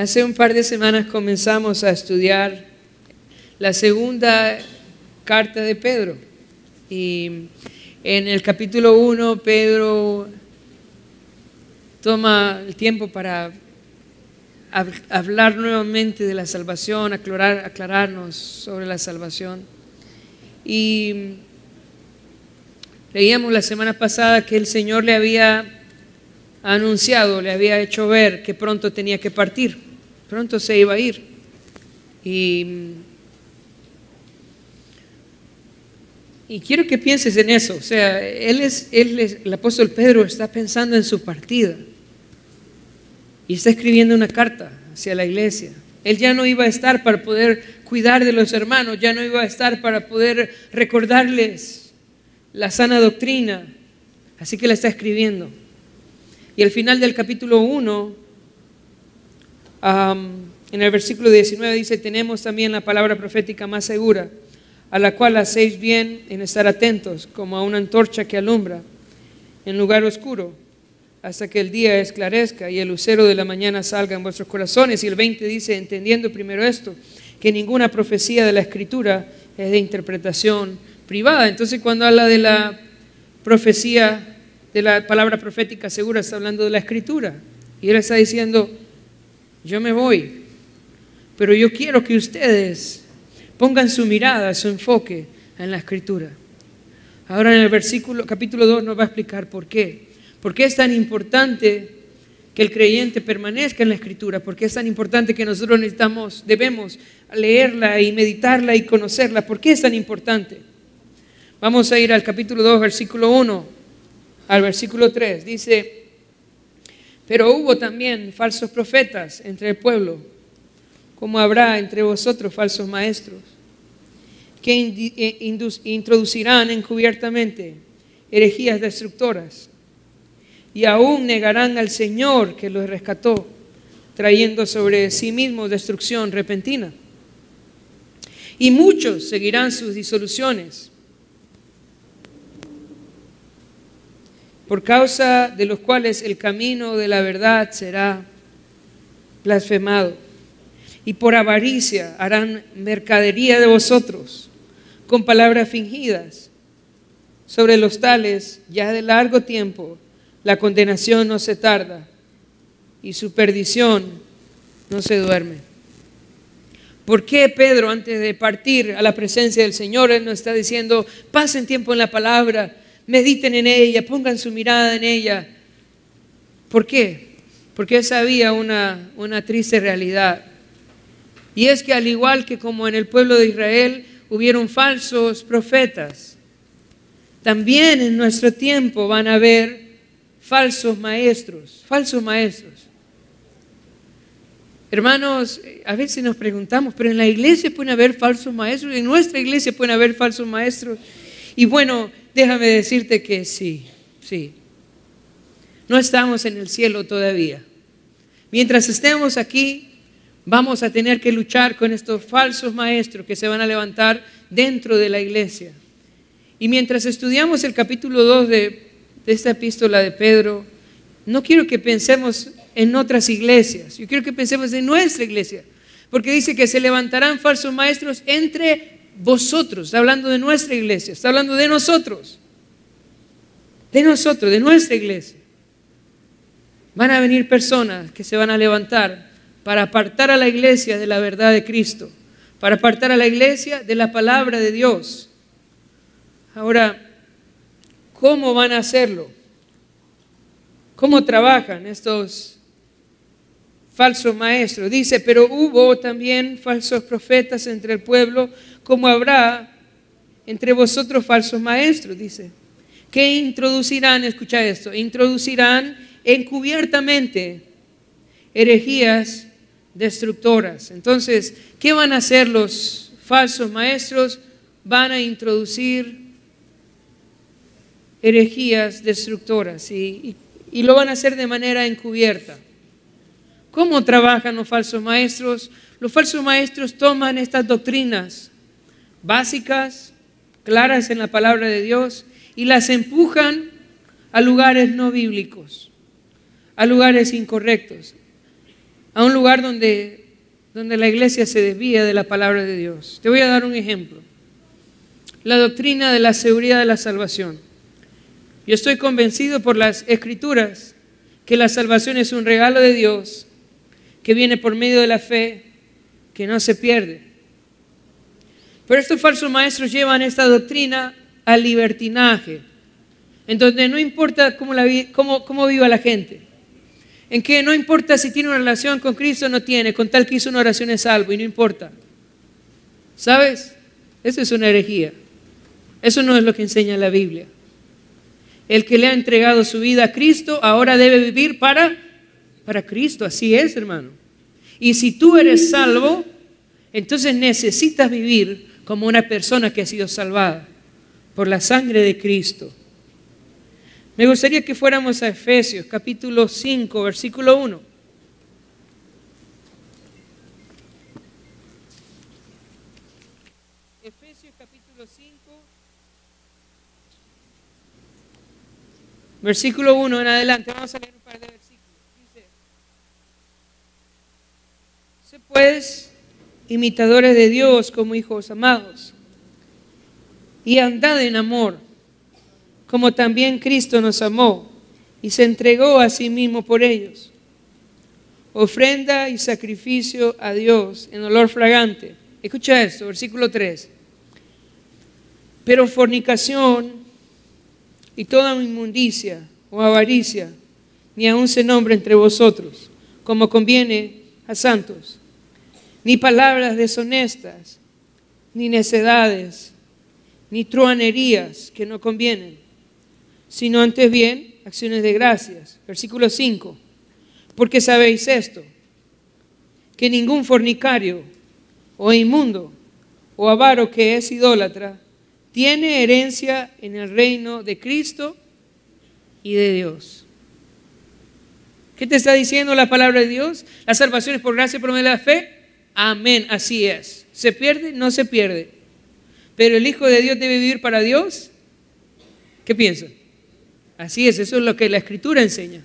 Hace un par de semanas comenzamos a estudiar la segunda carta de Pedro. Y en el capítulo 1, Pedro toma el tiempo para hablar nuevamente de la salvación, aclararnos sobre la salvación. Y leíamos la semana pasada que el Señor le había anunciado, le había hecho ver que pronto tenía que partir, pronto se iba a ir. Y quiero que pienses en eso. O sea, el apóstol Pedro está pensando en su partida y está escribiendo una carta hacia la iglesia. Él ya no iba a estar para poder cuidar de los hermanos, ya no iba a estar para poder recordarles la sana doctrina, así que la está escribiendo. Y al final del capítulo 1, en el versículo 19 dice: tenemos también la palabra profética más segura, a la cual hacéis bien en estar atentos, como a una antorcha que alumbra en lugar oscuro, hasta que el día esclarezca y el lucero de la mañana salga en vuestros corazones. Y el 20 dice: entendiendo primero esto, que ninguna profecía de la Escritura es de interpretación privada. Entonces, cuando habla de la profecía, de la palabra profética segura, está hablando de la Escritura. Y él está diciendo: yo me voy, pero yo quiero que ustedes pongan su mirada, su enfoque en la Escritura. Ahora en el capítulo 2 nos va a explicar por qué. ¿Por qué es tan importante que el creyente permanezca en la Escritura? ¿Por qué es tan importante que nosotros debemos leerla y meditarla y conocerla? ¿Por qué es tan importante? Vamos a ir al capítulo 2, versículo 1 al versículo 3. Dice: pero hubo también falsos profetas entre el pueblo, como habrá entre vosotros falsos maestros, que introducirán encubiertamente herejías destructoras, y aún negarán al Señor que los rescató, trayendo sobre sí mismos destrucción repentina. Y muchos seguirán sus disoluciones, por causa de los cuales el camino de la verdad será blasfemado. Y por avaricia harán mercadería de vosotros, con palabras fingidas. Sobre los tales, ya de largo tiempo, la condenación no se tarda, y su perdición no se duerme. ¿Por qué Pedro, antes de partir a la presencia del Señor, él nos está diciendo: pasen tiempo en la palabra, mediten en ella, pongan su mirada en ella? ¿Por qué? Porque él sabía una triste realidad. Y es que al igual que como en el pueblo de Israel hubieron falsos profetas, también en nuestro tiempo van a haber falsos maestros. Hermanos, a veces nos preguntamos, pero en la iglesia pueden haber falsos maestros, en nuestra iglesia pueden haber falsos maestros. Y bueno, déjame decirte que sí. No estamos en el cielo todavía. Mientras estemos aquí, vamos a tener que luchar con estos falsos maestros que se van a levantar dentro de la iglesia. Y mientras estudiamos el capítulo 2 de esta epístola de Pedro, no quiero que pensemos en otras iglesias, yo quiero que pensemos en nuestra iglesia, porque dice que se levantarán falsos maestros entre vosotros. Está hablando de nuestra iglesia, está hablando de nosotros, de nuestra iglesia. Van a venir personas que se van a levantar para apartar a la iglesia de la verdad de Cristo, para apartar a la iglesia de la palabra de Dios. Ahora, ¿cómo van a hacerlo? ¿Cómo trabajan estos falsos maestros? Dice: pero hubo también falsos profetas entre el pueblo, como habrá entre vosotros falsos maestros, dice, que introducirán, escucha esto, introducirán encubiertamente herejías destructoras. Entonces, ¿qué van a hacer los falsos maestros? Van a introducir herejías destructoras y lo van a hacer de manera encubierta. ¿Cómo trabajan los falsos maestros? Los falsos maestros toman estas doctrinas básicas, claras en la palabra de Dios, y las empujan a lugares no bíblicos, a lugares incorrectos. a un lugar donde la iglesia se desvía de la palabra de Dios. Te voy a dar un ejemplo. La doctrina de la seguridad de la salvación. Yo estoy convencido por las Escrituras que la salvación es un regalo de Dios que viene por medio de la fe, que no se pierde. Pero estos falsos maestros llevan esta doctrina al libertinaje, en donde no importa cómo viva la gente, en que no importa si tiene una relación con Cristo o no tiene, con tal que hizo una oración es salvo y no importa. ¿Sabes? Eso es una herejía. Eso no es lo que enseña la Biblia. El que le ha entregado su vida a Cristo ahora debe vivir para Cristo. Así es, hermano. Y si tú eres salvo, entonces necesitas vivir como una persona que ha sido salvada por la sangre de Cristo. Me gustaría que fuéramos a Efesios capítulo 5, versículo 1. Efesios capítulo 5, versículo 1 en adelante. Vamos a leer un par de versículos. Dice: sé pues imitadores de Dios como hijos amados, y andad en amor, como también Cristo nos amó y se entregó a sí mismo por ellos, ofrenda y sacrificio a Dios en olor fragante. Escucha esto, versículo 3. Pero fornicación y toda inmundicia o avaricia ni aun se nombre entre vosotros, como conviene a santos, ni palabras deshonestas, ni necedades, ni truhanerías que no convienen, sino antes bien acciones de gracias. Versículo 5. Porque sabéis esto, que ningún fornicario o inmundo o avaro que es idólatra tiene herencia en el reino de Cristo y de Dios. ¿Qué te está diciendo la palabra de Dios? La salvación es por gracia por medio de la fe. Amén, así es. ¿Se pierde? No se pierde. Pero el Hijo de Dios debe vivir para Dios. ¿Qué piensan? Así es, eso es lo que la Escritura enseña.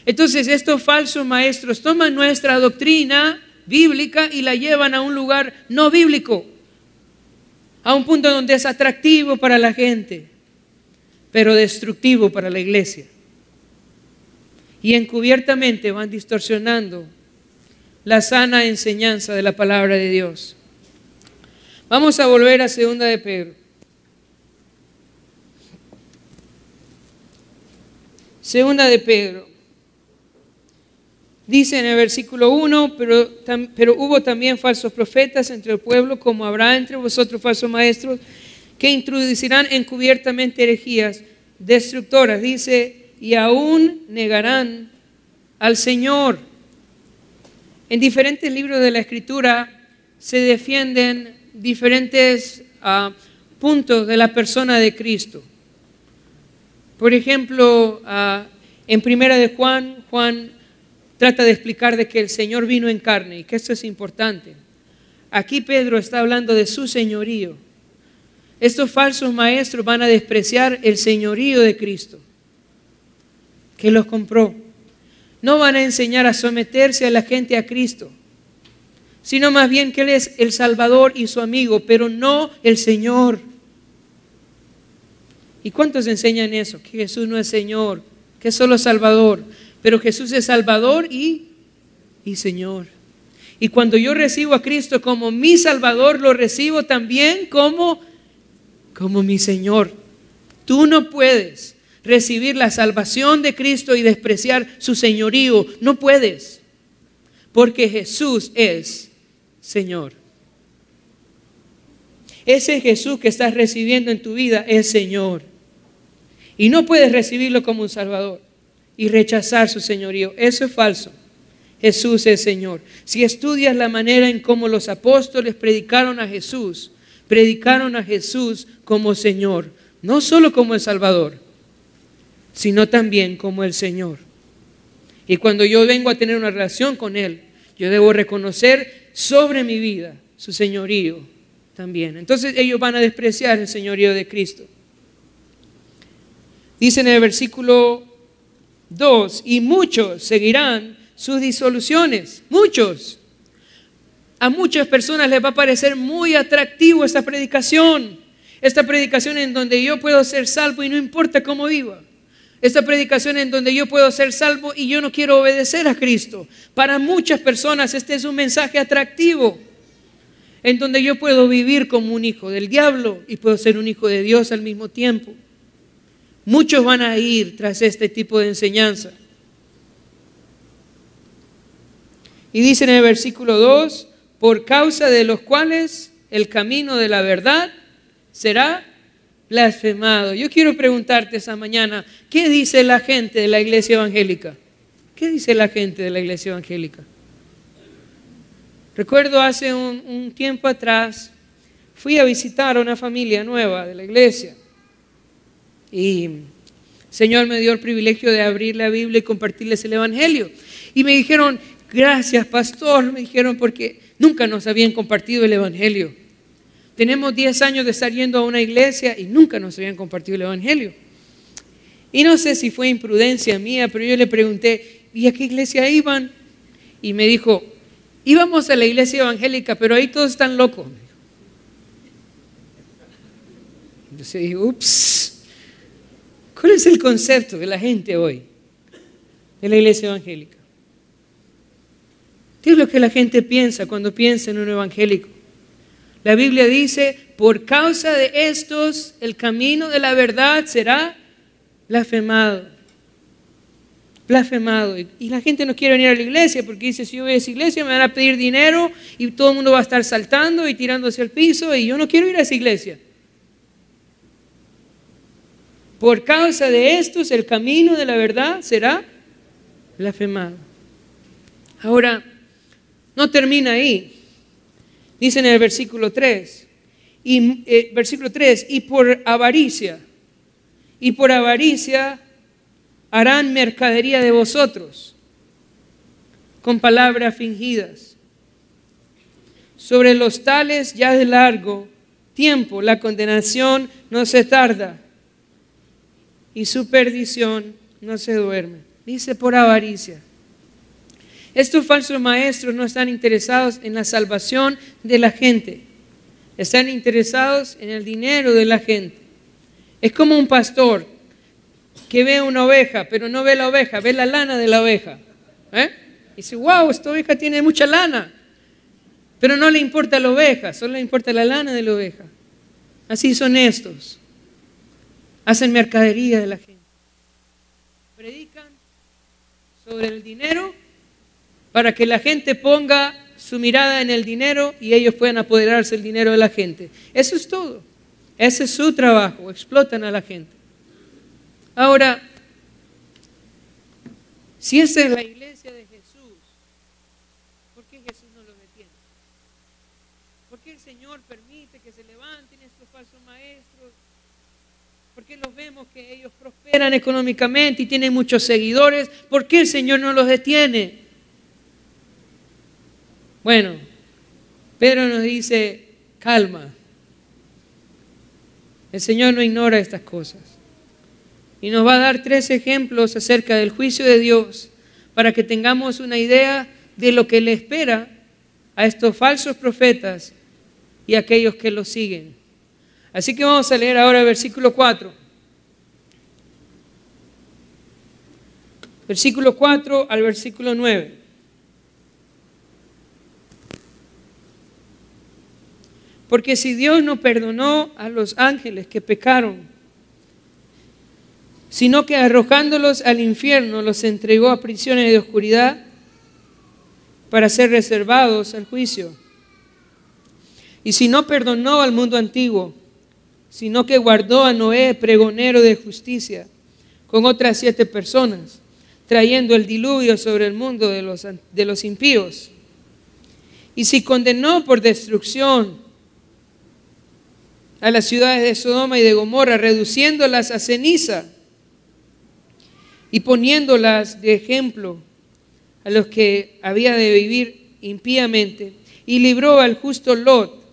Entonces estos falsos maestros toman nuestra doctrina bíblica y la llevan a un lugar no bíblico, a un punto donde es atractivo para la gente, pero destructivo para la iglesia. Y encubiertamente van distorsionando la sana enseñanza de la palabra de Dios. Vamos a volver a 2 de Pedro. 2 de Pedro. Dice en el versículo 1, pero hubo también falsos profetas entre el pueblo, como habrá entre vosotros falsos maestros, que introducirán encubiertamente herejías destructoras. Dice, y aún negarán al Señor. En diferentes libros de la Escritura se defienden diferentes puntos de la persona de Cristo. Por ejemplo, en primera de Juan trata de explicar de que el Señor vino en carne y que esto es importante. Aquí Pedro está hablando de su señorío. Estos falsos maestros van a despreciar el señorío de Cristo, que los compró. No van a enseñar a someterse a la gente a Cristo, sino más bien que Él es el Salvador y su amigo, pero no el Señor. ¿Y cuántos enseñan eso? Que Jesús no es Señor, que es solo Salvador. Pero Jesús es Salvador y Señor. Y cuando yo recibo a Cristo como mi Salvador, lo recibo también como mi Señor. Tú no puedes recibir la salvación de Cristo y despreciar su señorío. No puedes. Porque Jesús es Señor. Ese Jesús que estás recibiendo en tu vida es Señor. Y no puedes recibirlo como un Salvador y rechazar su señorío. Eso es falso. Jesús es Señor. Si estudias la manera en cómo los apóstoles predicaron a Jesús como Señor, no solo como el Salvador, sino también como el Señor. Y cuando yo vengo a tener una relación con Él, yo debo reconocer sobre mi vida su señorío también. Entonces ellos van a despreciar el señorío de Cristo. Dice en el versículo 2, y muchos seguirán sus disoluciones. Muchos. A muchas personas les va a parecer muy atractivo esta predicación. Esta predicación en donde yo puedo ser salvo y no importa cómo viva. Esta predicación en donde yo puedo ser salvo y yo no quiero obedecer a Cristo. Para muchas personas este es un mensaje atractivo, en donde yo puedo vivir como un hijo del diablo y puedo ser un hijo de Dios al mismo tiempo. Muchos van a ir tras este tipo de enseñanza. Y dice en el versículo 2, por causa de los cuales el camino de la verdad será blasfemado. Yo quiero preguntarte esa mañana, ¿qué dice la gente de la iglesia evangélica? ¿Qué dice la gente de la iglesia evangélica? Recuerdo hace un tiempo atrás, fui a visitar a una familia nueva de la iglesia y el Señor me dio el privilegio de abrir la Biblia y compartirles el evangelio. Y me dijeron, gracias pastor, me dijeron, porque nunca nos habían compartido el evangelio. Tenemos 10 años de estar yendo a una iglesia y nunca nos habían compartido el evangelio. Y no sé si fue imprudencia mía, pero yo le pregunté, ¿y a qué iglesia iban? Y me dijo, íbamos a la iglesia evangélica, pero ahí todos están locos. Entonces dije, ups, ¿cuál es el concepto de la gente hoy de la iglesia evangélica? ¿Qué es lo que la gente piensa cuando piensa en un evangélico? La Biblia dice, por causa de estos, el camino de la verdad será blasfemado. Blasfemado. Y la gente no quiere venir a la iglesia porque dice, si yo voy a esa iglesia me van a pedir dinero y todo el mundo va a estar saltando y tirándose al piso y yo no quiero ir a esa iglesia. Por causa de estos, el camino de la verdad será blasfemado. Ahora, no termina ahí. Dice en el versículo 3, y por avaricia harán mercadería de vosotros con palabras fingidas. Sobre los tales ya de largo tiempo la condenación no se tarda y su perdición no se duerme. Dice por avaricia. Estos falsos maestros no están interesados en la salvación de la gente. Están interesados en el dinero de la gente. Es como un pastor que ve una oveja, pero no ve la oveja, ve la lana de la oveja. Y dice, wow, esta oveja tiene mucha lana. Pero no le importa la oveja, solo le importa la lana de la oveja. Así son estos. Hacen mercadería de la gente. Predican sobre el dinero para que la gente ponga su mirada en el dinero y ellos puedan apoderarse del dinero de la gente. Eso es todo. Ese es su trabajo, explotan a la gente. Ahora, si esa es la iglesia de Jesús, ¿por qué Jesús no los detiene? ¿Por qué el Señor permite que se levanten estos falsos maestros? ¿Por qué los vemos que ellos prosperan económicamente y tienen muchos seguidores? ¿Por qué el Señor no los detiene? Bueno, Pedro nos dice, calma. El Señor no ignora estas cosas. Y nos va a dar 3 ejemplos acerca del juicio de Dios para que tengamos una idea de lo que le espera a estos falsos profetas y a aquellos que los siguen. Así que vamos a leer ahora el versículo 4. Versículo 4 al versículo 9. Porque si Dios no perdonó a los ángeles que pecaron, sino que arrojándolos al infierno los entregó a prisiones de oscuridad para ser reservados al juicio. Y si no perdonó al mundo antiguo, sino que guardó a Noé, pregonero de justicia, con otras 7 personas, trayendo el diluvio sobre el mundo de los impíos. Y si condenó por destrucción a las ciudades de Sodoma y de Gomorra, reduciéndolas a ceniza y poniéndolas de ejemplo a los que había de vivir impíamente, y libró al justo Lot,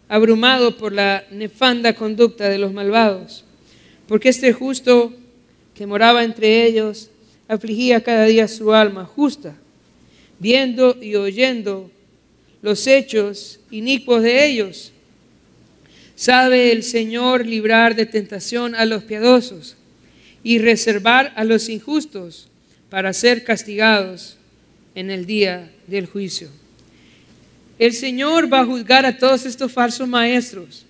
abrumado por la nefanda conducta de los malvados, porque este justo que moraba entre ellos afligía cada día su alma justa viendo y oyendo los hechos inicuos de ellos. Sabe el Señor librar de tentación a los piadosos y reservar a los injustos para ser castigados en el día del juicio. El Señor va a juzgar a todos estos falsos maestros,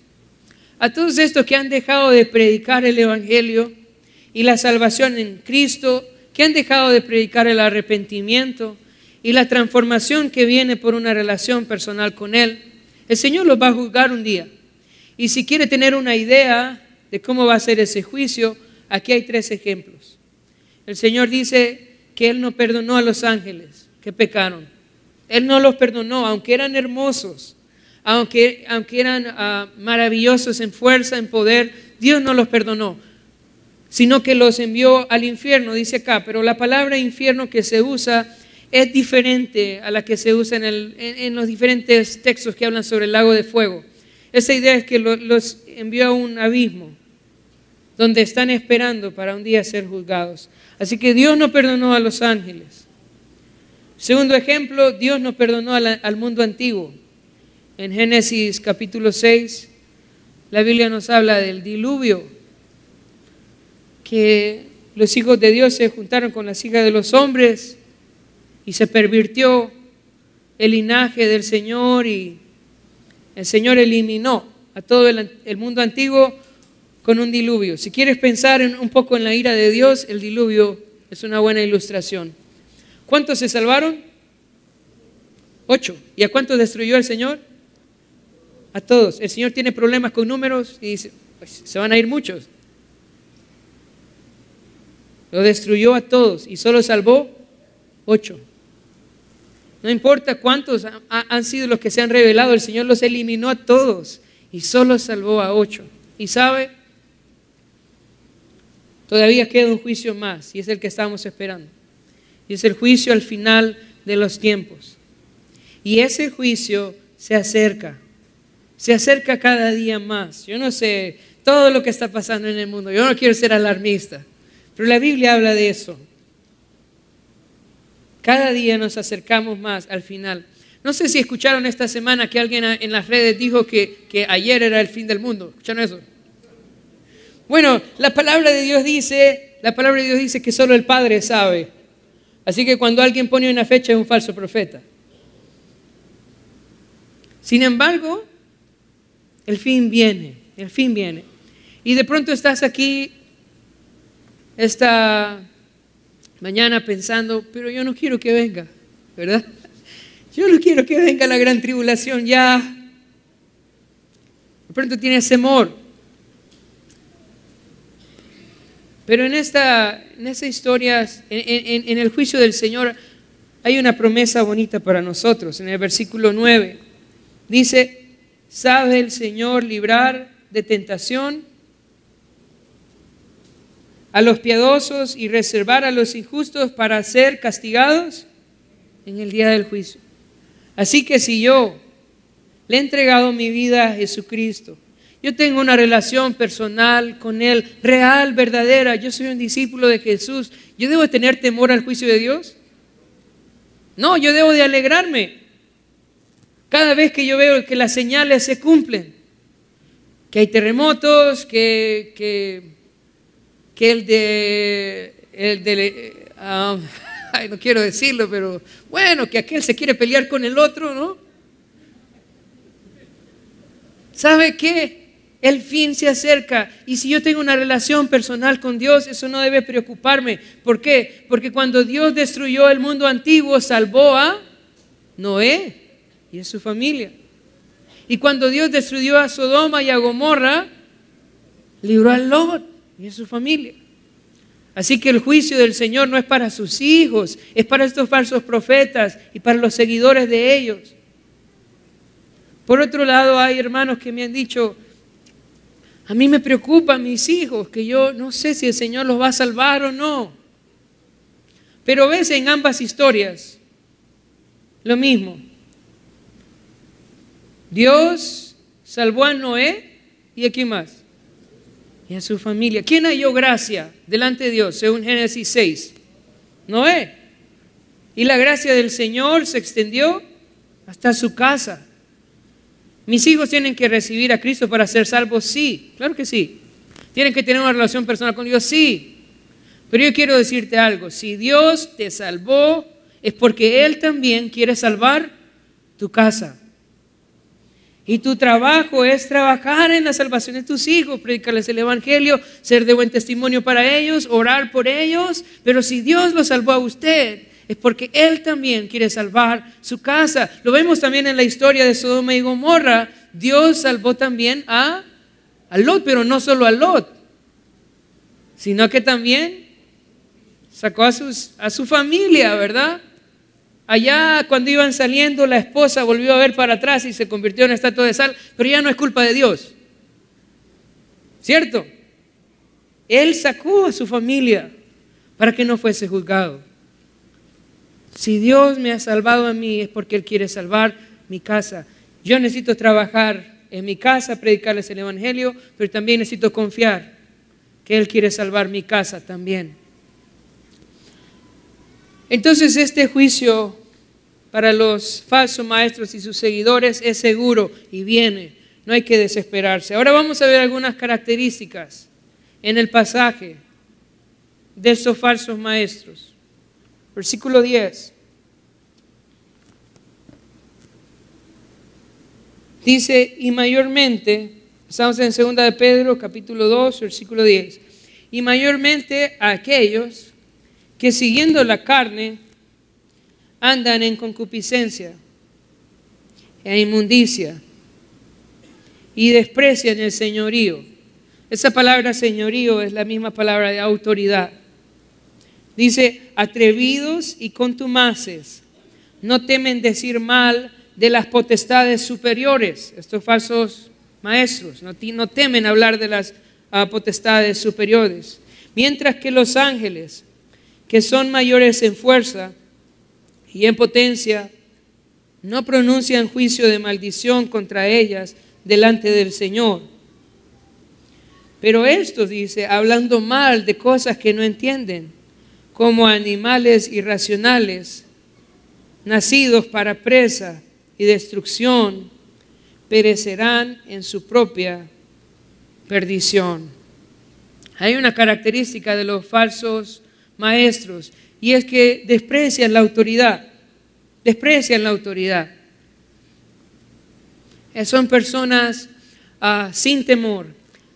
a todos estos que han dejado de predicar el Evangelio y la salvación en Cristo, que han dejado de predicar el arrepentimiento y la transformación que viene por una relación personal con Él. El Señor los va a juzgar un día. Y si quiere tener una idea de cómo va a ser ese juicio, aquí hay 3 ejemplos. El Señor dice que Él no perdonó a los ángeles que pecaron. Él no los perdonó, aunque eran hermosos, aunque eran maravillosos en fuerza, en poder. Dios no los perdonó, sino que los envió al infierno, dice acá. Pero la palabra infierno que se usa es diferente a la que se usa en los diferentes textos que hablan sobre el lago de fuego. Esa idea es que los envió a un abismo donde están esperando para un día ser juzgados. Así que Dios no perdonó a los ángeles. Segundo ejemplo, Dios no perdonó al mundo antiguo. En Génesis capítulo 6, la Biblia nos habla del diluvio, que los hijos de Dios se juntaron con las hijas de los hombres y se pervirtió el linaje del Señor, y el Señor eliminó a todo el mundo antiguo con un diluvio. Si quieres pensar un poco en la ira de Dios, el diluvio es una buena ilustración. ¿Cuántos se salvaron? 8. ¿Y a cuántos destruyó el Señor? A todos. El Señor tiene problemas con números y dice, pues, se van a ir muchos. Lo destruyó a todos y solo salvó 8. No importa cuántos han sido los que se han revelado, el Señor los eliminó a todos y solo salvó a 8. ¿Y sabe? Todavía queda un juicio más, y es el que estamos esperando. Y es el juicio al final de los tiempos. Y ese juicio se acerca cada día más. Yo no sé todo lo que está pasando en el mundo, yo no quiero ser alarmista, pero la Biblia habla de eso. Cada día nos acercamos más al final. No sé si escucharon esta semana que alguien en las redes dijo que ayer era el fin del mundo. ¿Escucharon eso? Bueno, la palabra de Dios dice que solo el Padre sabe. Así que cuando alguien pone una fecha es un falso profeta. Sin embargo, el fin viene. Y de pronto estás aquí esta mañana pensando, pero yo no quiero que venga, ¿verdad? Yo no quiero que venga la gran tribulación ya. De pronto tienes temor. Pero en esta historia, en el juicio del Señor, hay una promesa bonita para nosotros. En el versículo 9 dice, ¿sabe el Señor librar de tentación a los piadosos y reservar a los injustos para ser castigados en el día del juicio? Así que si yo le he entregado mi vida a Jesucristo, yo tengo una relación personal con Él, real, verdadera, yo soy un discípulo de Jesús, ¿yo debo tener temor al juicio de Dios? No, yo debo de alegrarme cada vez que yo veo que las señales se cumplen, que hay terremotos, que no quiero decirlo, pero bueno, que aquel se quiere pelear con el otro, ¿no? ¿Sabe qué? El fin se acerca, y si yo tengo una relación personal con Dios, eso no debe preocuparme. ¿Por qué? Porque cuando Dios destruyó el mundo antiguo, salvó a Noé y a su familia. Y cuando Dios destruyó a Sodoma y a Gomorra, libró a Lot y a su familia. Así que el juicio del Señor no es para sus hijos, es para estos falsos profetas y para los seguidores de ellos. Por otro lado, hay hermanos que me han dicho, a mí me preocupan mis hijos, que yo no sé si el Señor los va a salvar o no. Pero ves en ambas historias lo mismo. Dios salvó a Noé y a quién más, y a su familia. ¿Quién halló gracia delante de Dios según Génesis 6? Noé. Y la gracia del Señor se extendió hasta su casa. ¿Mis hijos tienen que recibir a Cristo para ser salvos? Sí, claro que sí. ¿Tienen que tener una relación personal con Dios? Sí. Pero yo quiero decirte algo. Si Dios te salvó, es porque Él también quiere salvar tu casa. Y tu trabajo es trabajar en la salvación de tus hijos, predicarles el evangelio, ser de buen testimonio para ellos, orar por ellos. Pero si Dios lo salvó a usted, es porque Él también quiere salvar su casa. Lo vemos también en la historia de Sodoma y Gomorra. Dios salvó también a Lot, pero no solo a Lot, sino que también sacó a su familia, ¿verdad? Allá cuando iban saliendo, la esposa volvió a ver para atrás y se convirtió en una estatua de sal, pero ya no es culpa de Dios, ¿cierto? Él sacó a su familia para que no fuese juzgado. Si Dios me ha salvado a mí, es porque Él quiere salvar mi casa. Yo necesito trabajar en mi casa, predicarles el evangelio, pero también necesito confiar que Él quiere salvar mi casa también. Entonces este juicio para los falsos maestros y sus seguidores es seguro y viene, no hay que desesperarse. Ahora vamos a ver algunas características en el pasaje de estos falsos maestros. Versículo 10. Dice, y mayormente, estamos en 2 de Pedro, capítulo 2, versículo 10. Y mayormente a aquellos que siguiendo la carne andan en concupiscencia, en inmundicia y desprecian el señorío. Esa palabra señorío es la misma palabra de autoridad. Dice, atrevidos y contumaces, no temen decir mal de las potestades superiores. Estos falsos maestros no temen hablar de las potestades superiores. Mientras que los ángeles, que son mayores en fuerza y en potencia, no pronuncian juicio de maldición contra ellas delante del Señor. Pero estos, dice, hablando mal de cosas que no entienden, como animales irracionales, nacidos para presa y destrucción, perecerán en su propia perdición. Hay una característica de los falsos maestros, y es que desprecian la autoridad, Son personas sin temor,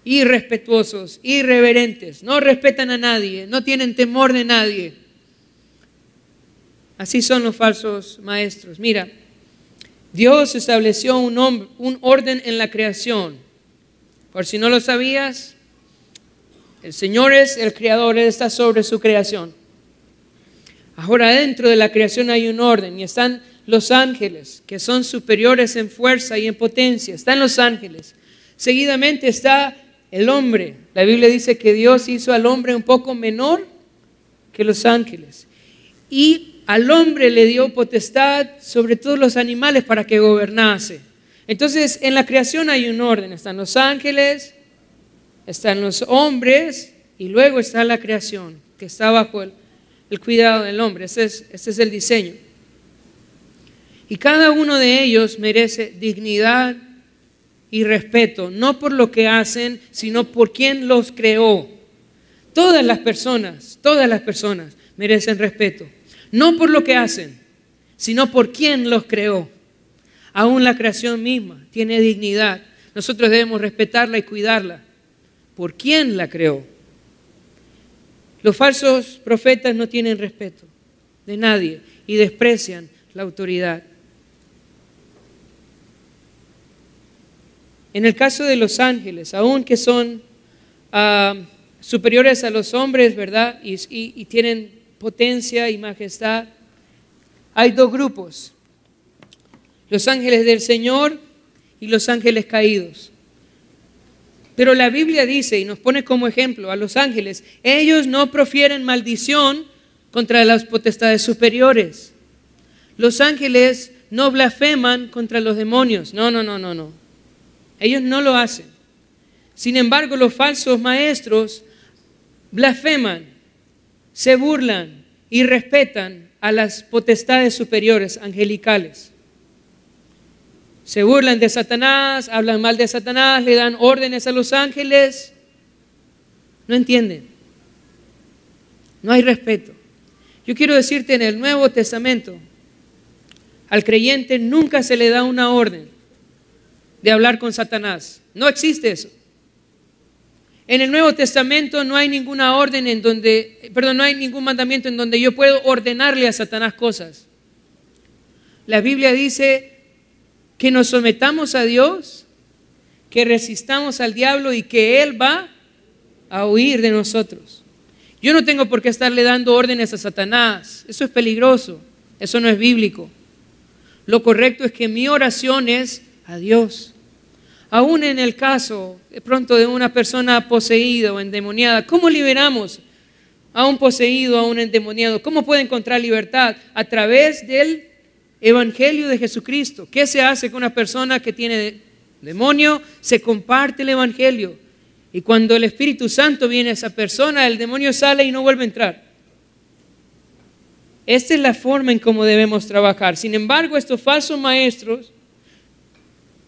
irrespetuosos, irreverentes, no respetan a nadie, no tienen temor de nadie. Así son los falsos maestros. Mira, Dios estableció un orden en la creación. Por si no lo sabías, el Señor es el creador, Él está sobre su creación. Ahora dentro de la creación hay un orden y están los ángeles, que son superiores en fuerza y en potencia. Están los ángeles. Seguidamente está el hombre. La Biblia dice que Dios hizo al hombre un poco menor que los ángeles. Y al hombre le dio potestad sobre todos los animales para que gobernase. Entonces en la creación hay un orden. Están los ángeles, están los hombres y luego está la creación que está bajo el cuidado del hombre. Ese es el diseño. Y cada uno de ellos merece dignidad y respeto, no por lo que hacen, sino por quien los creó. Todas las personas merecen respeto, no por lo que hacen, sino por quien los creó. Aún la creación misma tiene dignidad. Nosotros debemos respetarla y cuidarla. ¿Por quién la creó? Los falsos profetas no tienen respeto de nadie y desprecian la autoridad. En el caso de los ángeles, aunque son superiores a los hombres, ¿verdad? Y tienen potencia y majestad, hay dos grupos: los ángeles del Señor y los ángeles caídos. Pero la Biblia dice, y nos pone como ejemplo a los ángeles, ellos no profieren maldición contra las potestades superiores. Los ángeles no blasfeman contra los demonios. No. Ellos no lo hacen. Sin embargo, los falsos maestros blasfeman, se burlan y respetan a las potestades superiores, angelicales. Se burlan de Satanás, hablan mal de Satanás, le dan órdenes a los ángeles. No entienden. No hay respeto. Yo quiero decirte, en el Nuevo Testamento, al creyente nunca se le da una orden de hablar con Satanás. No existe eso. En el Nuevo Testamento no hay ninguna orden en donde, no hay ningún mandamiento en donde yo puedo ordenarle a Satanás cosas. La Biblia dice que nos sometamos a Dios, que resistamos al diablo y que Él va a huir de nosotros. Yo no tengo por qué estarle dando órdenes a Satanás. Eso es peligroso. Eso no es bíblico. Lo correcto es que mi oración es a Dios. Aún en el caso de pronto de una persona poseída o endemoniada, ¿cómo liberamos a un poseído, a un endemoniado? ¿Cómo puede encontrar libertad? A través del Evangelio de Jesucristo. ¿Qué se hace con una persona que tiene demonio? Se comparte el Evangelio. Y cuando el Espíritu Santo viene a esa persona, el demonio sale y no vuelve a entrar. Esta es la forma en cómo debemos trabajar. Sin embargo, estos falsos maestros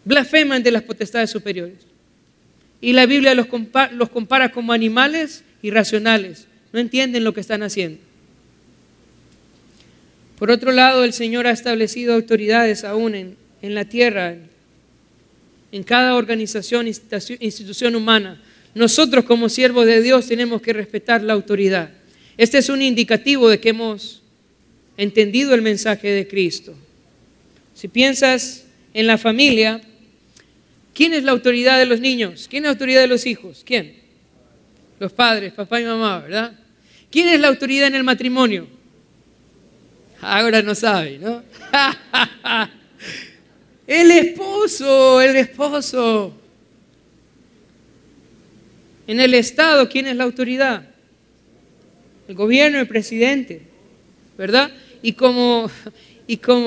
blasfeman de las potestades superiores. Y la Biblia los compara como animales irracionales. No entienden lo que están haciendo. Por otro lado, el Señor ha establecido autoridades aún en la tierra, en cada organización, institución humana. Nosotros como siervos de Dios tenemos que respetar la autoridad. Este es un indicativo de que hemos entendido el mensaje de Cristo. Si piensas en la familia, ¿quién es la autoridad de los niños? ¿Quién es la autoridad de los hijos? ¿Quién? Los padres, papá y mamá, ¿verdad? ¿Quién es la autoridad en el matrimonio? Ahora no sabe, ¿no? El esposo, el esposo. En el Estado, ¿quién es la autoridad? El gobierno, el presidente, ¿verdad? Y como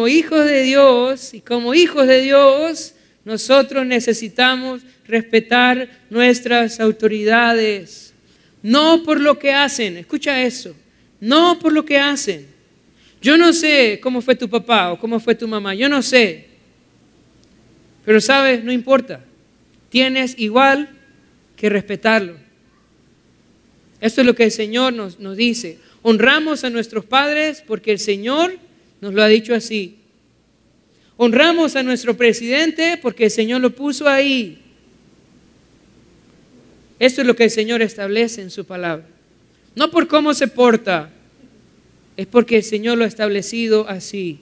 hijos de Dios, nosotros necesitamos respetar nuestras autoridades. No por lo que hacen, escucha eso, no por lo que hacen. Yo no sé cómo fue tu papá o cómo fue tu mamá, yo no sé. Pero sabes, no importa, tienes igual que respetarlo. Esto es lo que el Señor nos dice. Honramos a nuestros padres porque el Señor nos lo ha dicho así. Honramos a nuestro presidente porque el Señor lo puso ahí. Esto es lo que el Señor establece en su palabra. No por cómo se porta, es porque el Señor lo ha establecido así.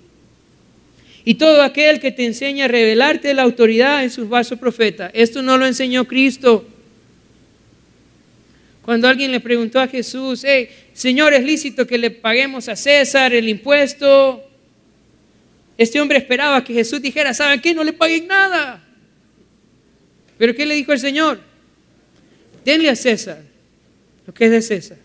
Y todo aquel que te enseña a revelarte la autoridad en sus falsos profetas, esto no lo enseñó Cristo. Cuando alguien le preguntó a Jesús, hey, Señor, ¿es lícito que le paguemos a César el impuesto? Este hombre esperaba que Jesús dijera, ¿saben qué? No le paguen nada. ¿Pero qué le dijo el Señor? Denle a César lo que es de César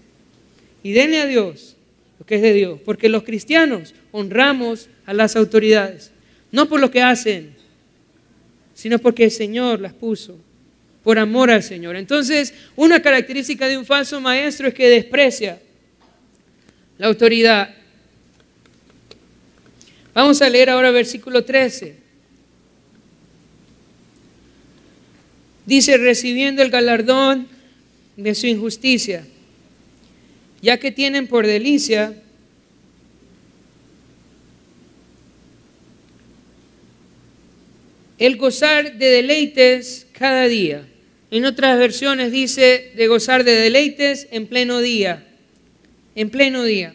y denle a Dios lo que es de Dios, porque los cristianos honramos a las autoridades, no por lo que hacen, sino porque el Señor las puso, por amor al Señor. Entonces, una característica de un falso maestro es que desprecia la autoridad. Vamos a leer ahora versículo 13. Dice, recibiendo el galardón de su injusticia, ya que tienen por delicia el gozar de deleites cada día. En otras versiones dice de gozar de deleites en pleno día. En pleno día.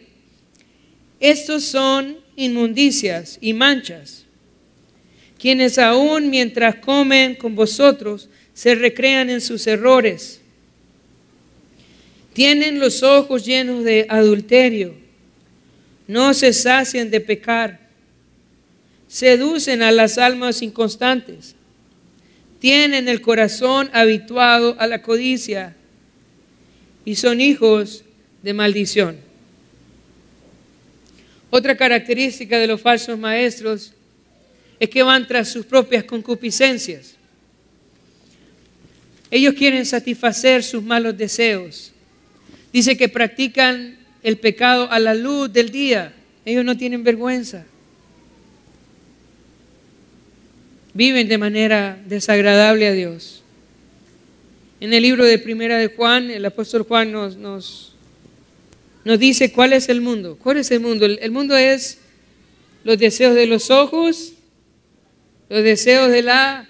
Estos son inmundicias y manchas, quienes aún mientras comen con vosotros se recrean en sus errores. Tienen los ojos llenos de adulterio, no se sacian de pecar, seducen a las almas inconstantes, tienen el corazón habituado a la codicia y son hijos de maldición. Otra característica de los falsos maestros es que van tras sus propias concupiscencias. Ellos quieren satisfacer sus malos deseos. Dice que practican el pecado a la luz del día, Ellos no tienen vergüenza. Viven de manera desagradable a Dios. En el libro de Primera de Juan, el apóstol Juan nos dice cuál es el mundo. ¿Cuál es el mundo? El mundo es los deseos de los ojos, los deseos de la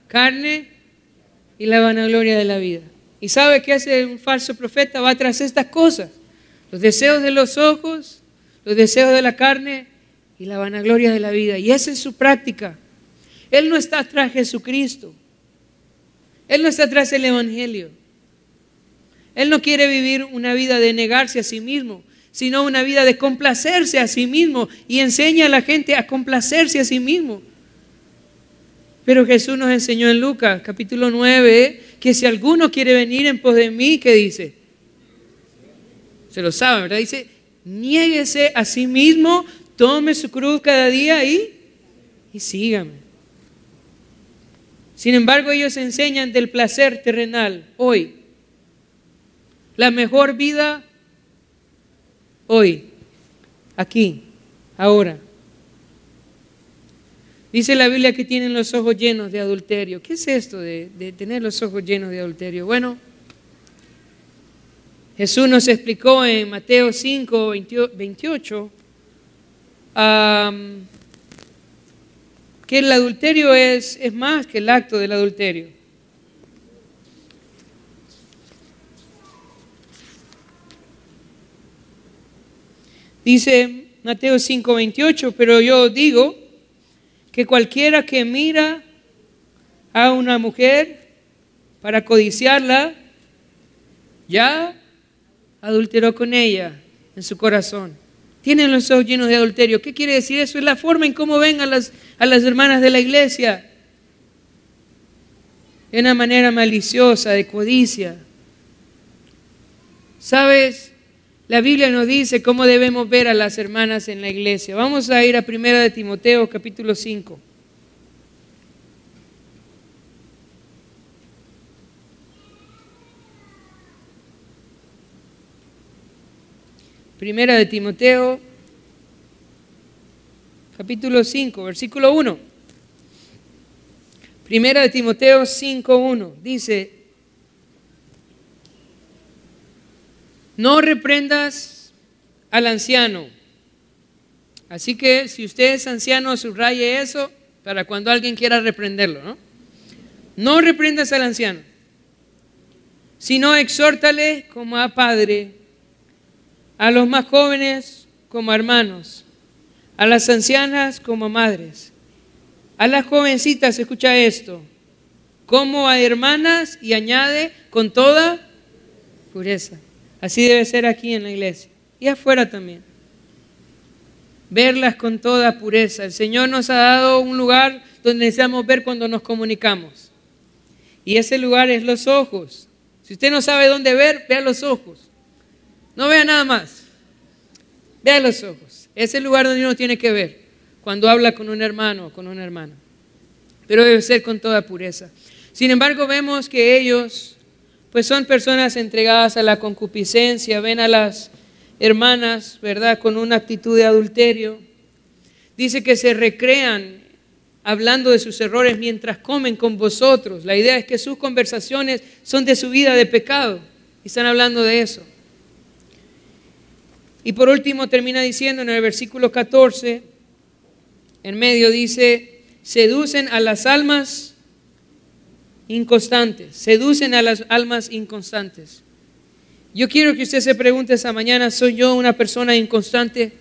carne y la vanagloria de la vida. ¿Y sabe qué hace un falso profeta? Va tras estas cosas. Los deseos de los ojos, los deseos de la carne y la vanagloria de la vida. Y esa es su práctica. Él no está tras Jesucristo. Él no está tras el Evangelio. Él no quiere vivir una vida de negarse a sí mismo, sino una vida de complacerse a sí mismo, y enseña a la gente a complacerse a sí mismo. Pero Jesús nos enseñó en Lucas capítulo 9 que si alguno quiere venir en pos de mí, ¿qué dice? Se lo saben, ¿verdad? Dice, niéguese a sí mismo, tome su cruz cada día y sígame. Sin embargo, ellos enseñan del placer terrenal hoy. La mejor vida hoy, aquí, ahora. Dice la Biblia que tienen los ojos llenos de adulterio. ¿Qué es esto de tener los ojos llenos de adulterio? Bueno, Jesús nos explicó en Mateo 5, 28, que el adulterio es más que el acto del adulterio. Dice Mateo 5, 28, pero yo digo que cualquiera que mira a una mujer para codiciarla, ya adulteró con ella en su corazón. Tienen los ojos llenos de adulterio. ¿Qué quiere decir eso? Es la forma en cómo ven a las hermanas de la iglesia. De una manera maliciosa, de codicia. ¿Sabes? La Biblia nos dice cómo debemos ver a las hermanas en la iglesia. Vamos a ir a 1 de Timoteo, capítulo 5. Primera de Timoteo, capítulo 5, versículo 1. Primera de Timoteo 5:1 dice: no reprendas al anciano. Así que si usted es anciano, subraye eso para cuando alguien quiera reprenderlo, ¿no? No reprendas al anciano, sino exhórtale como a padre, a los más jóvenes como a hermanos, a las ancianas como a madres, a las jovencitas, escucha esto, como a hermanas, y añade, con toda pureza. Así debe ser aquí en la iglesia y afuera también. Verlas con toda pureza. El Señor nos ha dado un lugar donde necesitamos ver cuando nos comunicamos. Y ese lugar es los ojos. Si usted no sabe dónde ver, vea los ojos. No vea nada más. Vea los ojos. Es el lugar donde uno tiene que ver cuando habla con un hermano o con una hermana. Pero debe ser con toda pureza. Sin embargo, vemos que ellos pues son personas entregadas a la concupiscencia, ven a las hermanas, ¿verdad?, con una actitud de adulterio. Dice que se recrean hablando de sus errores mientras comen con vosotros. La idea es que sus conversaciones son de su vida de pecado y están hablando de eso. Y por último termina diciendo en el versículo 14, en medio dice, seducen a las almas inconstantes, seducen a las almas inconstantes. Yo quiero que usted se pregunte esa mañana, ¿soy yo una persona inconstante?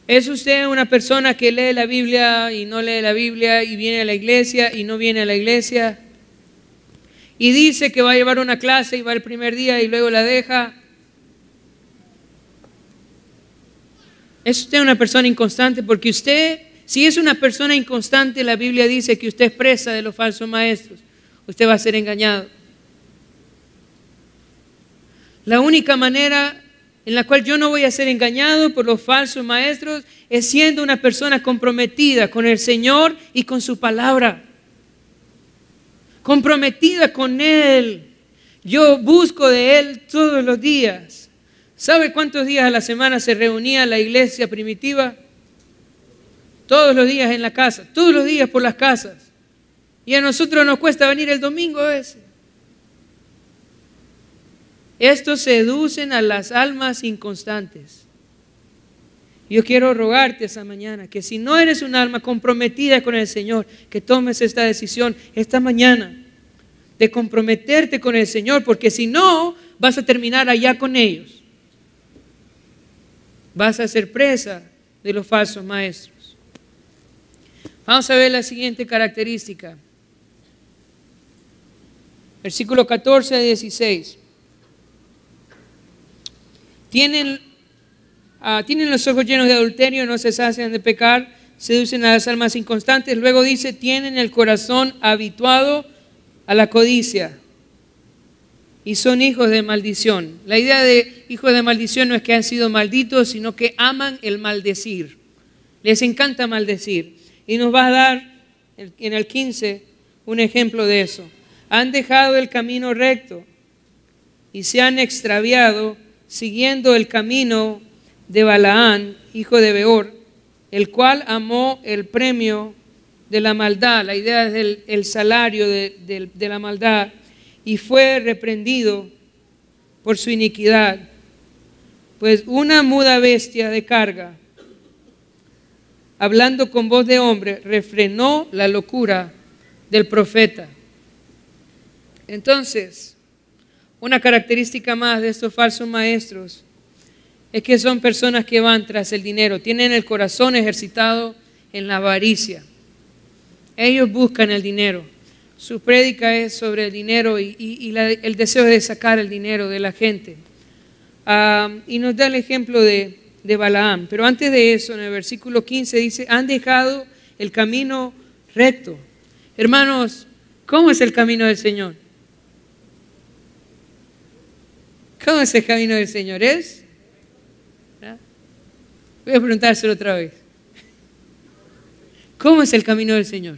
¿Es usted una persona que lee la Biblia y no lee la Biblia, y viene a la iglesia y no viene a la iglesia? Y dice que va a llevar una clase y va el primer día y luego la deja. ¿Es usted una persona inconstante? Porque usted, si es una persona inconstante, la Biblia dice que usted es presa de los falsos maestros. Usted va a ser engañado. La única manera en la cual yo no voy a ser engañado por los falsos maestros es siendo una persona comprometida con el Señor y con su palabra. Comprometida con Él. Yo busco de Él todos los días. ¿Sabe cuántos días a la semana se reunía la iglesia primitiva? Todos los días en la casa, todos los días por las casas. Y a nosotros nos cuesta venir el domingo ese. Estos seducen a las almas inconstantes. Yo quiero rogarte esa mañana que si no eres un alma comprometida con el Señor, que tomes esta decisión esta mañana de comprometerte con el Señor, porque si no, vas a terminar allá con ellos. Vas a ser presa de los falsos maestros. Vamos a ver la siguiente característica. Versículo 14 a 16. Tienen los ojos llenos de adulterio, no se sacian de pecar, seducen a las almas inconstantes. Luego dice, tienen el corazón habituado a la codicia y son hijos de maldición. La idea de hijos de maldición no es que han sido malditos, sino que aman el maldecir. Les encanta maldecir. Y nos va a dar en el 15 un ejemplo de eso. Han dejado el camino recto y se han extraviado siguiendo el camino de Balaán, hijo de Beor, el cual amó el premio de la maldad. La idea es el salario de la maldad, y fue reprendido por su iniquidad. Pues una muda bestia de carga, hablando con voz de hombre, refrenó la locura del profeta. Entonces, una característica más de estos falsos maestros es que son personas que van tras el dinero, tienen el corazón ejercitado en la avaricia. Ellos buscan el dinero. Su prédica es sobre el dinero y el deseo de sacar el dinero de la gente. Y nos da el ejemplo de Balaam. Pero antes de eso, en el versículo 15 dice, han dejado el camino recto. Hermanos, ¿cómo es el camino del Señor? ¿Cómo es el camino del Señor? ¿Es? Voy a preguntárselo otra vez. ¿Cómo es el camino del Señor?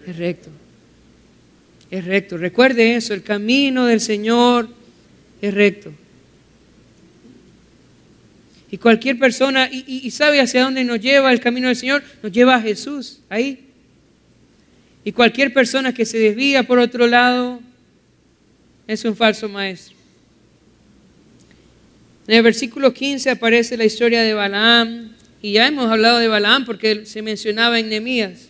Es recto. Es recto. Recuerde eso, el camino del Señor es recto. Y cualquier persona, y sabe hacia dónde nos lleva el camino del Señor, nos lleva a Jesús, ahí. Y cualquier persona que se desvía por otro lado es un falso maestro. En el versículo 15 aparece la historia de Balaam, y ya hemos hablado de Balaam porque se mencionaba en Nehemías.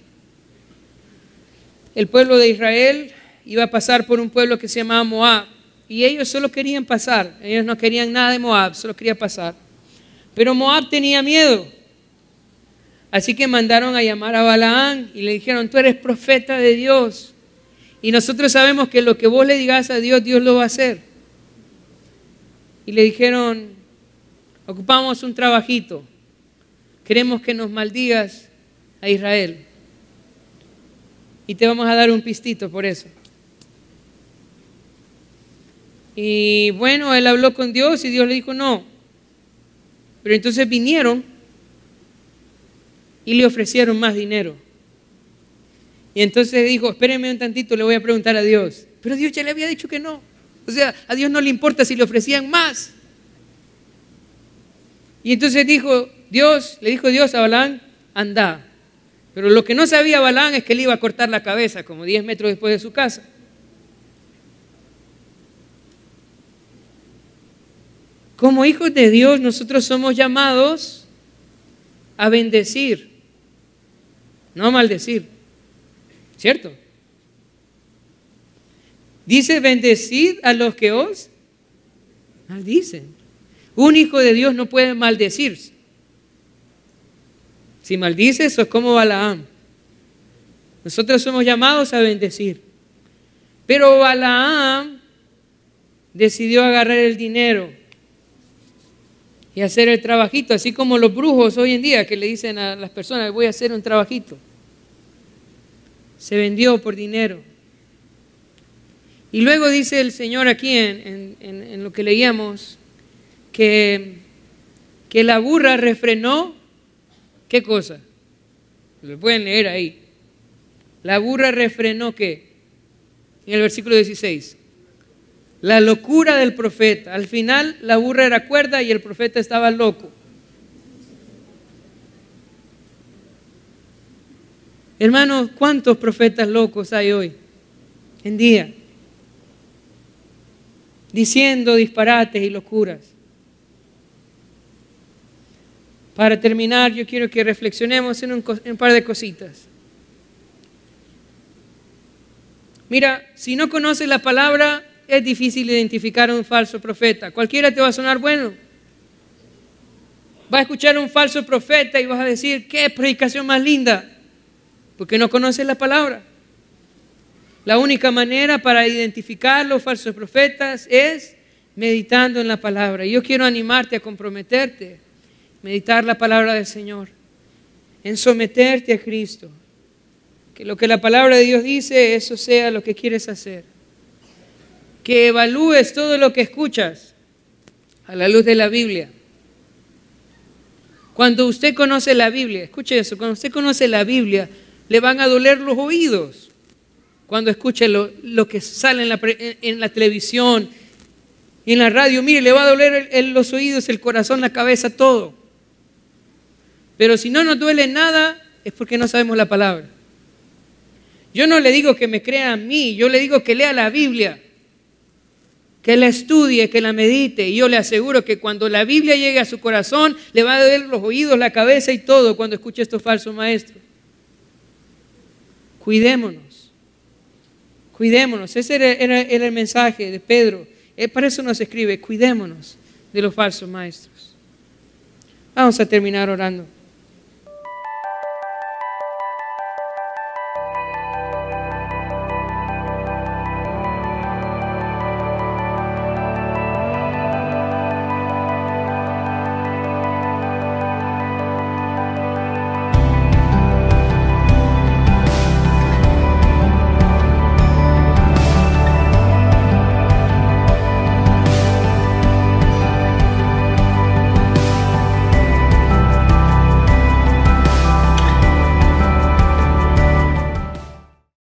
El pueblo de Israel iba a pasar por un pueblo que se llamaba Moab, y ellos solo querían pasar, ellos no querían nada de Moab, solo querían pasar. Pero Moab tenía miedo, así que mandaron a llamar a Balaam y le dijeron, tú eres profeta de Dios, y nosotros sabemos que lo que vos le digas a Dios, Dios lo va a hacer. Y le dijeron, ocupamos un trabajito, queremos que nos maldigas a Israel y te vamos a dar un pistito por eso. Y bueno, él habló con Dios y Dios le dijo no. Pero entonces vinieron y le ofrecieron más dinero. Y entonces dijo, espérenme un tantito, le voy a preguntar a Dios. Pero Dios ya le había dicho que no. O sea, a Dios no le importa si le ofrecían más. Y entonces le dijo Dios a Balaam, anda. Pero lo que no sabía Balaam es que le iba a cortar la cabeza como 10 metros después de su casa. Como hijos de Dios, nosotros somos llamados a bendecir, no a maldecir. ¿Cierto? Dice, bendecid a los que os maldicen. Un hijo de Dios no puede maldecir. Si maldices, sos como Balaam. Nosotros somos llamados a bendecir. Pero Balaam decidió agarrar el dinero y hacer el trabajito, así como los brujos hoy en día que le dicen a las personas, voy a hacer un trabajito. Se vendió por dinero. Y luego dice el Señor aquí en lo que leíamos, que la burra refrenó, ¿qué cosa? Lo pueden leer ahí. La burra refrenó, ¿qué? En el versículo 16. La locura del profeta. Al final la burra era cuerda y el profeta estaba loco. Hermanos, ¿cuántos profetas locos hay hoy en día? Diciendo disparates y locuras. Para terminar, yo quiero que reflexionemos en un par de cositas. Mira, si no conoces la palabra, es difícil identificar a un falso profeta. Cualquiera te va a sonar bueno. Vas a escuchar a un falso profeta y vas a decir, qué predicación más linda, porque no conoces la palabra. La única manera para identificar los falsos profetas es meditando en la palabra. Y yo quiero animarte a comprometerte, meditar la palabra del Señor, en someterte a Cristo. Que lo que la palabra de Dios dice, eso sea lo que quieres hacer. Que evalúes todo lo que escuchas a la luz de la Biblia. Cuando usted conoce la Biblia, escuche eso, cuando usted conoce la Biblia, le van a doler los oídos cuando escuche lo que sale en la televisión y en la radio. Mire, le va a doler los oídos, el corazón, la cabeza, todo. Pero si no nos duele nada, es porque no sabemos la palabra. Yo no le digo que me crea a mí, yo le digo que lea la Biblia, que la estudie, que la medite. Y yo le aseguro que cuando la Biblia llegue a su corazón, le va a doler los oídos, la cabeza y todo cuando escuche estos falsos maestros. Cuidémonos, cuidémonos. Ese era el mensaje de Pedro. Para eso nos escribe, cuidémonos de los falsos maestros. Vamos a terminar orando.